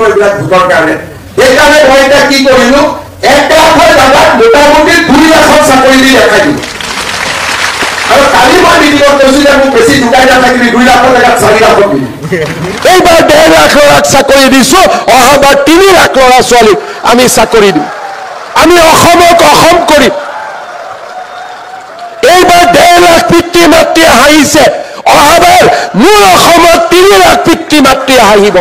এইবিলাক ভোটৰ কাৰণে সেইকাৰণে মই এতিয়া কি কৰিলো 1 লাখৰ জাগাত মোটামুটি 2 লাখৰ চাকৰি দি দেখাই দিলো আৰু কালি মই মিটিঙত কৈছো যে মোক বেছি ঢুকাই নাথাকিবি 2 লাখৰ জাগাত 4 লাখত দিম এইবাৰ 1.5 লাখ ল'ৰাক চাকৰি দিছো অহাবাৰ 3 লাখ ল'ৰা ছোৱালীক আমি চাকৰি দিম আমি অসমক অসম কৰিম এইবাৰ 1.5 লাখ পিতৃ মাতৃ হাঁহিছে অহাবাৰ মোৰ অসমত 3 লাখ পিতৃ মাতৃ হাঁহিব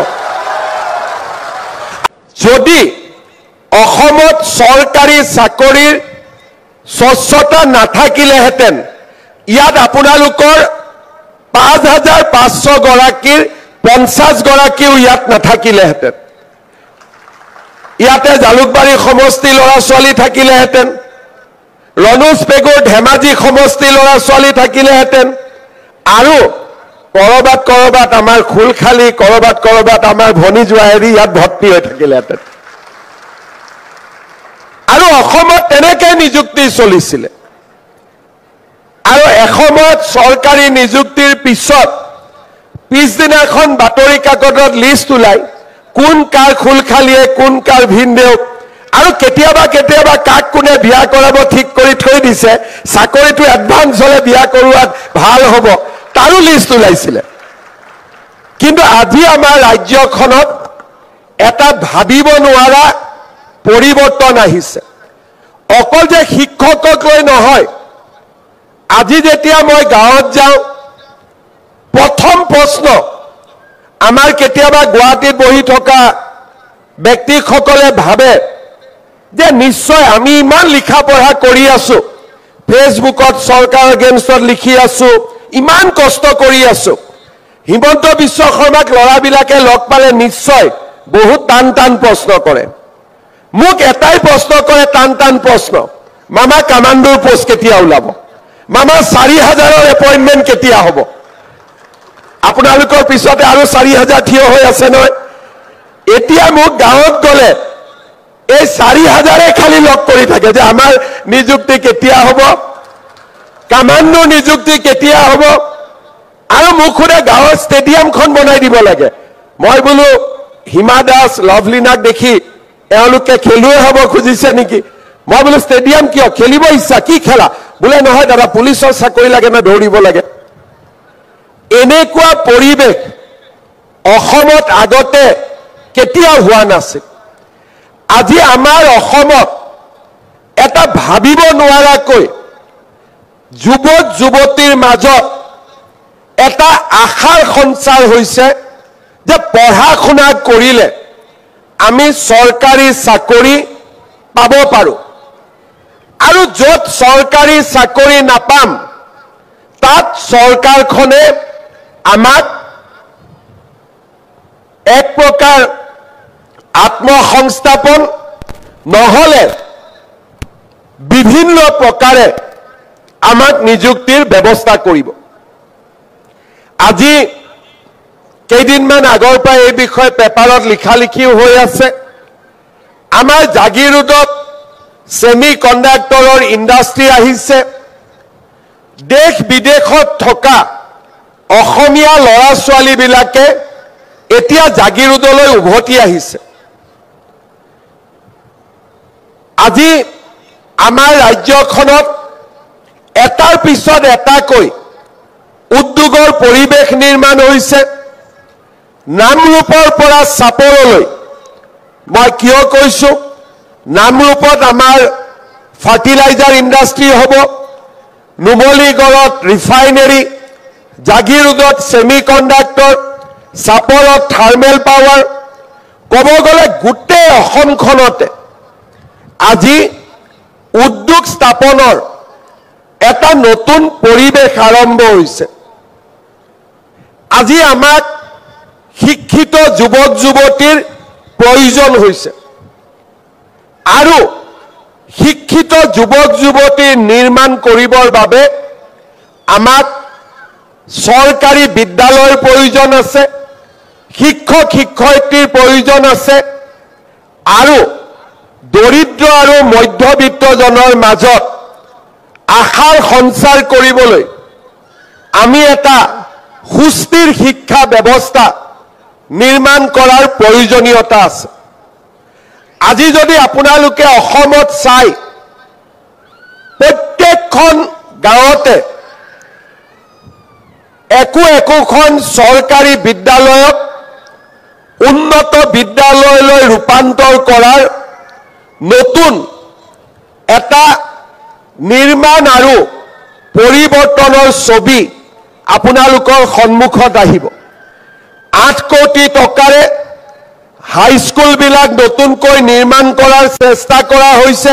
যদি অসমত চৰকাৰী চাকৰিৰ স্বচ্ছতা নাথাকিলেহেঁতেন ইয়াত আপোনালোকৰ 5,500 গৰাকীৰ 50 গৰাকীও ইয়াত নাথাকিলেহেঁতেন ইয়াতে জালুকবাৰী সমষ্টি ল'ৰা ছোৱালী থাকিলেহেঁতেন ৰণোজ পেগুৰ ধেমাজি সমষ্টি ল'ৰা ছোৱালী থাকিলেহেঁতেন আৰু কৰবাত আমাৰ খুলখালী কৰবাত আমাৰ ভনী জোৱাৰী ইয়াত ভৰ্তি হৈ থাকিলেহেঁতেন আৰু অসমত তেনেকৈ নিযুক্তি চলিছিলে আৰু এসময়ত চৰকাৰী নিযুক্তিৰ পিছত পিছদিনাখন বাতৰি কাকতত লিষ্ট ওলাই কোন কাৰ খুলখালীয়ে কোন কাৰ ভিনদেউ আৰু কেতিয়াবা কাক কোনে বিয়া কৰাব ঠিক কৰি থৈ দিছে চাকৰিটো এডভান্স হলে বিয়া কৰোৱাত ভাল হ'ব তাৰো লিষ্ট ওলাইছিলে কিন্তু আজি আমাৰ ৰাজ্যখনত এটা ভাবিব নোৱাৰা পৰিৱৰ্তন আহিছে অকল যে শিক্ষকক লৈ নহয় আজি যেতিয়া মই গাঁৱত যাওঁ প্ৰথম প্ৰশ্ন আমাৰ কেতিয়াবা গুৱাহাটীত বহি থকা ব্যক্তিসকলে ভাবে যে নিশ্চয় আমি ইমান লিখা পঢ়া কৰি আছো ফেচবুকত চৰকাৰ এগেইনষ্টত লিখি আছো ইমান কষ্ট কৰি আছো হিমন্ত বিশ্ব শৰ্মাক ল'ৰাবিলাকে লগ পালে নিশ্চয় বহুত টান প্ৰশ্ন কৰে মোক এটাই প্ৰশ্ন কৰে টান প্ৰশ্ন মামা কামাণ্ডোৰ পোষ্ট কেতিয়া ওলাব মামা 4,000ৰ এপইণ্টমেণ্ট কেতিয়া হ'ব আপোনালোকৰ পিছতে আৰু 4,000 থিয় হৈ আছে নহয় এতিয়া মোক গাঁৱত গ'লে এই 4,000 খালি লগ কৰি থাকে যে আমাৰ নিযুক্তি কেতিয়া হ'ব কামাণ্ডো নিযুক্তি কেতিয়া হ'ব আৰু মোক খুদে গাঁৱৰ ষ্টেডিয়ামখন বনাই দিব লাগে মই বোলো হিমা দাস লভলিনাক দেখি এওঁলোকে খেলুৱৈ হ'ব খুজিছে নেকি মই বোলো ষ্টেডিয়াম কিয় খেলিব ইচ্ছা কি খেলা বোলে নহয় দাদা পুলিচৰ চাকৰি লাগে না দৌৰিব লাগে এনেকুৱা পৰিৱেশ অসমত আগতে কেতিয়াও হোৱা নাছিল আজি আমাৰ অসমত এটা ভাবিব নোৱাৰাকৈ যুৱক যুৱতীৰ মাজত এটা আশাৰ সঞ্চাৰ হৈছে যে পঢ়া শুনা কৰিলে আমি চৰকাৰী চাকৰি পাব পাৰো আৰু য'ত চৰকাৰী চাকৰি নাপাম তাত চৰকাৰখনে আমাক এক প্ৰকাৰ আত্মসংস্থাপন নহলে বিভিন্ন প্ৰকাৰে আমাক নিযুক্তিৰ ব্যৱস্থা কৰিব আজি কেইদিনমান আগৰ পৰা এই বিষয়ে পেপাৰত লিখালিখিও হৈ আছে আমাৰ জাগিৰোডত সেমি কণ্ডাক্টৰৰ ইণ্ডাষ্ট্ৰি আহিছে দেশ বিদেশত থকা অসমীয়া ল'ৰা ছোৱালীবিলাকে এতিয়া জাগিৰোডলৈ উভতি আহিছে আজি আমাৰ ৰাজ্যখনত এটাৰ পিছত এটাকৈ উদ্যোগৰ পৰিৱেশ নিৰ্মাণ হৈছে নামৰূপৰ পৰা চাপৰলৈ মই কিয় কৈছো নামৰূপত আমাৰ ফাৰ্টিলাইজাৰ ইণ্ডাষ্ট্ৰি হ'ব নুমলীগড়ত ৰিফাইনেৰী জাগিৰোডত সেমি কণ্ডাক্টৰ চাপৰত থাৰ্মেল পাৱাৰ ক'ব গ'লে গোটেই অসমখনতে আজি উদ্যোগ স্থাপনৰ এটা নতুন পৰিৱেশ আৰম্ভ হৈছে আজি আমাক শিক্ষিত যুৱক যুৱতীৰ প্ৰয়োজন হৈছে আৰু শিক্ষিত যুৱক যুৱতী নিৰ্মাণ কৰিবৰ বাবে আমাক চৰকাৰী বিদ্যালয়ৰ প্ৰয়োজন আছে শিক্ষক শিক্ষয়িত্ৰীৰ প্ৰয়োজন আছে আৰু দৰিদ্ৰ আৰু মধ্যবিত্তজনৰ মাজত আশাৰ সঞ্চাৰ কৰিবলৈ আমি এটা সুস্থিৰ শিক্ষা ব্যৱস্থা নিৰ্মাণ কৰাৰ প্ৰয়োজনীয়তা আছে। আজি যদি আপোনালোকে অসমত চাই প্ৰত্যেকখন গাঁৱতে একোখন চৰকাৰী বিদ্যালয়ক উন্নত বিদ্যালয়লৈ ৰূপান্তৰ কৰাৰ নতুন এটা নিৰ্মাণ আৰু পৰিৱৰ্তনৰ ছবি আপোনালোকৰ সন্মুখত আহিব। 8 কোটি টকাৰে হাইস্কুলবিলাক নতুনকৈ নিৰ্মাণ কৰাৰ চেষ্টা কৰা হৈছে।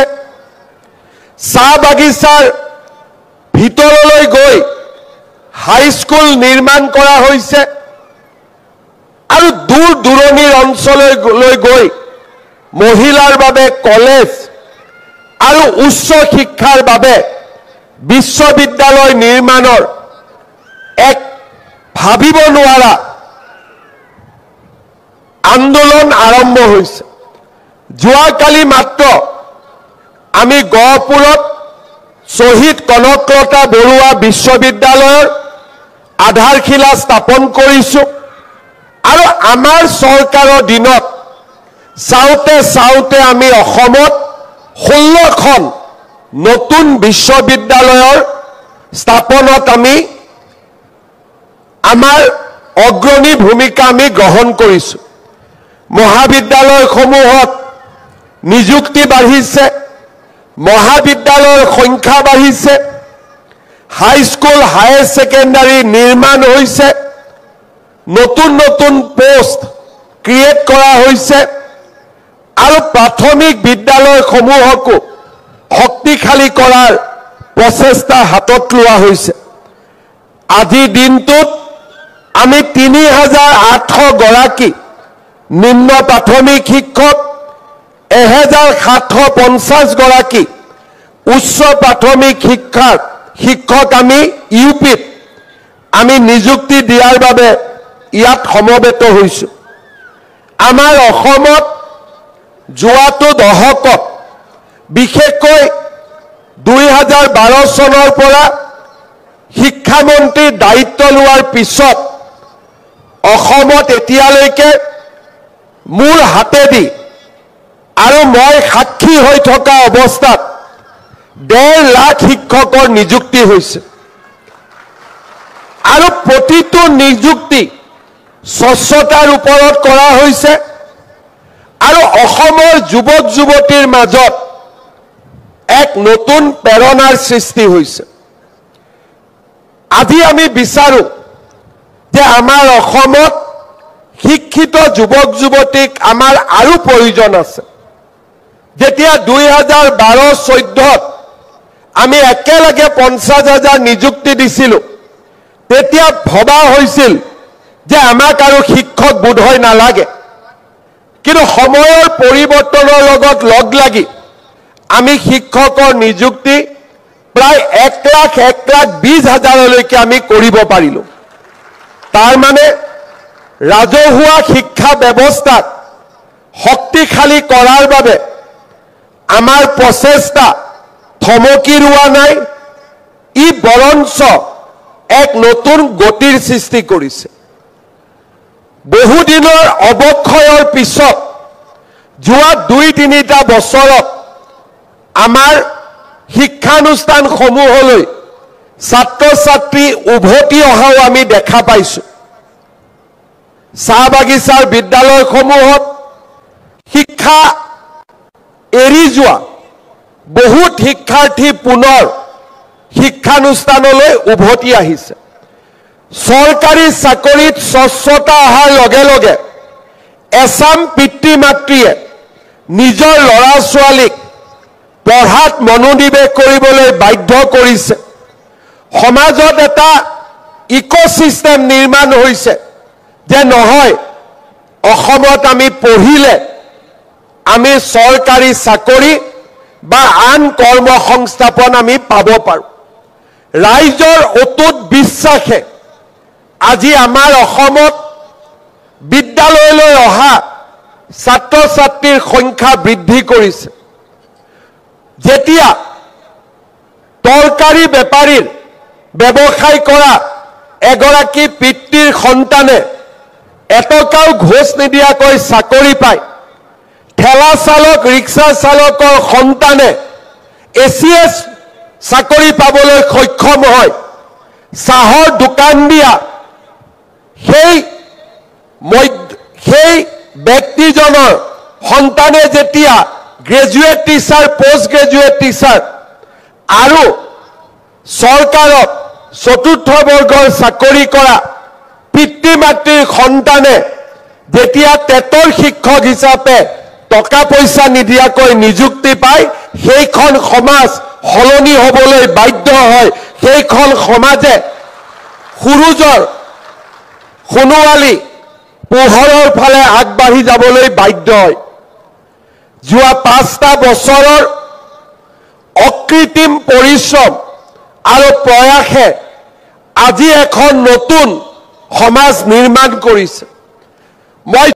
চাহ বাগিচাৰ ভিতৰলৈ গৈ হাইস্কুল নিৰ্মাণ কৰা হৈছে আৰু দূৰ দূৰণিৰ অঞ্চললৈ গৈ মহিলাৰ বাবে কলেজ আৰু উচ্চ শিক্ষাৰ বাবে বিশ্ববিদ্যালয় নিৰ্মাণৰ এক ভাবিব নোৱাৰা আন্দোলন আৰম্ভ হৈছে। যোৱাকালি মাত্ৰ আমি গহপুৰত শ্বহীদ কনকলতা বৰুৱা বিশ্ববিদ্যালয়ৰ আধাৰশিলা স্থাপন কৰিছোঁ আৰু আমাৰ চৰকাৰৰ দিনত চাওঁতে চাওঁতে আমি অসমত 16খন নতুন বিশ্ববিদ্যালয়ৰ স্থাপনত আমি আমাৰ অগ্ৰণী ভূমিকা আমি গ্ৰহণ কৰিছোঁ। মহাবিদ্যালয়সমূহত নিযুক্তি বাঢ়িছে, মহাবিদ্যালয়ৰ সংখ্যা বাঢ়িছে, হাইস্কুল হায়াৰ ছেকেণ্ডাৰী নিৰ্মাণ হৈছে, নতুন নতুন পোষ্ট ক্ৰিয়েট কৰা হৈছে আৰু প্ৰাথমিক বিদ্যালয়সমূহকো শক্তিশালী কৰাৰ প্ৰচেষ্টা হাতত লোৱা হৈছে। আজিৰ দিনটোত আমি ৩,৮০০ গৰাকী নিম্ন প্ৰাথমিক শিক্ষক, ১,৭৫০ গৰাকী উচ্চ প্ৰাথমিক শিক্ষক আমি ইউপিত আমি নিযুক্তি দিয়াৰ বাবে ইয়াত সমবেত হৈছোঁ। আমাৰ অসমত যোৱাটো দশকত বিশেষকৈ ২০১২ চনৰ পৰা শিক্ষামন্ত্ৰীৰ দায়িত্ব লোৱাৰ পিছত অসমত এতিয়ালৈকে মোৰ হাতেদি আৰু মই সাক্ষী হৈ থকা অৱস্থাত ১.৫ লাখ শিক্ষকৰ নিযুক্তি হৈছে আৰু প্ৰতিটো নিযুক্তি স্বচ্ছতাৰ ওপৰত কৰা হৈছে আৰু অসমৰ যুৱক যুৱতীৰ মাজত এক নতুন প্ৰেৰণাৰ সৃষ্টি হৈছে। আজি আমি বিচাৰোঁ যে আমাৰ অসমত শিক্ষিত যুৱক যুৱতীক আমাৰ আৰু প্ৰয়োজন আছে। যেতিয়া ২০১২-১৪ত আমি একেলগে ৫০,০০০ নিযুক্তি দিছিলোঁ, তেতিয়া ভবা হৈছিল যে আমাক আৰু শিক্ষক বোধহয় নালাগে, কিন্তু সময়ৰ পৰিৱৰ্তনৰ লগত লগ লাগি আমি শিক্ষকৰ নিযুক্তি প্ৰায় ১,২০,০০০লৈকে আমি কৰিব পাৰিলোঁ। তাৰ মানে ৰাজহুৱা শিক্ষা ব্যৱস্থাক শক্তিশালী কৰাৰ বাবে আমাৰ প্ৰচেষ্টা থমকি ৰোৱা নাই, ই বৰঞ্চ এক নতুন গতিৰ সৃষ্টি কৰিছে। বহুদিনৰ অৱক্ষয়ৰ পিছত যোৱা ২-৩টা বছৰত আমাৰ শিক্ষানুষ্ঠানসমূহলৈ ছাত্ৰ ছাত্ৰী উভতি অহাও আমি দেখা পাইছোঁ। চাহ বাগিচাৰ বিদ্যালয়সমূহত শিক্ষা এৰি যোৱা বহুত শিক্ষাৰ্থী পুনৰ শিক্ষানুষ্ঠানলৈ উভতি আহিছে। চৰকাৰী চাকৰিত স্বচ্ছতা অহাৰ লগে লগে এছাম পিতৃ মাতৃয়ে নিজৰ ল'ৰা ছোৱালীক পঢ়াত মনোনিৱেশ কৰিবলৈ বাধ্য কৰিছে। সমাজত এটা ইক'ছিষ্টেম নিৰ্মাণ হৈছে যে নহয়, অসমত আমি পঢ়িলে আমি চৰকাৰী চাকৰি বা আন কৰ্ম সংস্থাপন আমি পাব পাৰোঁ। ৰাইজৰ অটুট বিশ্বাসে আজি আমাৰ অসমত বিদ্যালয়লৈ অহা ছাত্ৰ ছাত্ৰীৰ সংখ্যা বৃদ্ধি কৰিছে। যেতিয়া তৰকাৰী বেপাৰীৰ ব্যৱসায় কৰা এগৰাকী পিতৃৰ সন্তানে এটকাও ঘোষ নিদিয়াকৈ চাকৰি পায় ঠেলা চালক ৰিক্সা চালকৰ সন্তানে এচিএছ চাকৰি পাবলৈ সক্ষম হয় চাহৰ দোকান দিয়া সেই ব্যক্তিজনৰ সন্তানে যেতিয়া graduate teacher post graduate teacher আৰু চৰকাৰত চতুৰ্থ বৰ্গৰ চাকৰি কৰা পিতৃ মাতৃৰ সন্তানে যেতিয়া টেটৰ শিক্ষক হিচাপে টকা পইচা নিদিয়াকৈ নিযুক্তি পায় সেইখন সমাজ সলনি হ'বলৈ বাধ্য হয় সেইখন সমাজে সুৰুজৰ সোণোৱালী পোহৰৰ ফালে আগবাঢ়ি যাবলৈ বাধ্য হয় যোৱা 5টা বছৰৰ অকৃত্ৰিম পৰিশ্ৰম আৰু প্ৰয়াসে আজি এখন নতুন সমাজ নিৰ্মাণ কৰিছে মই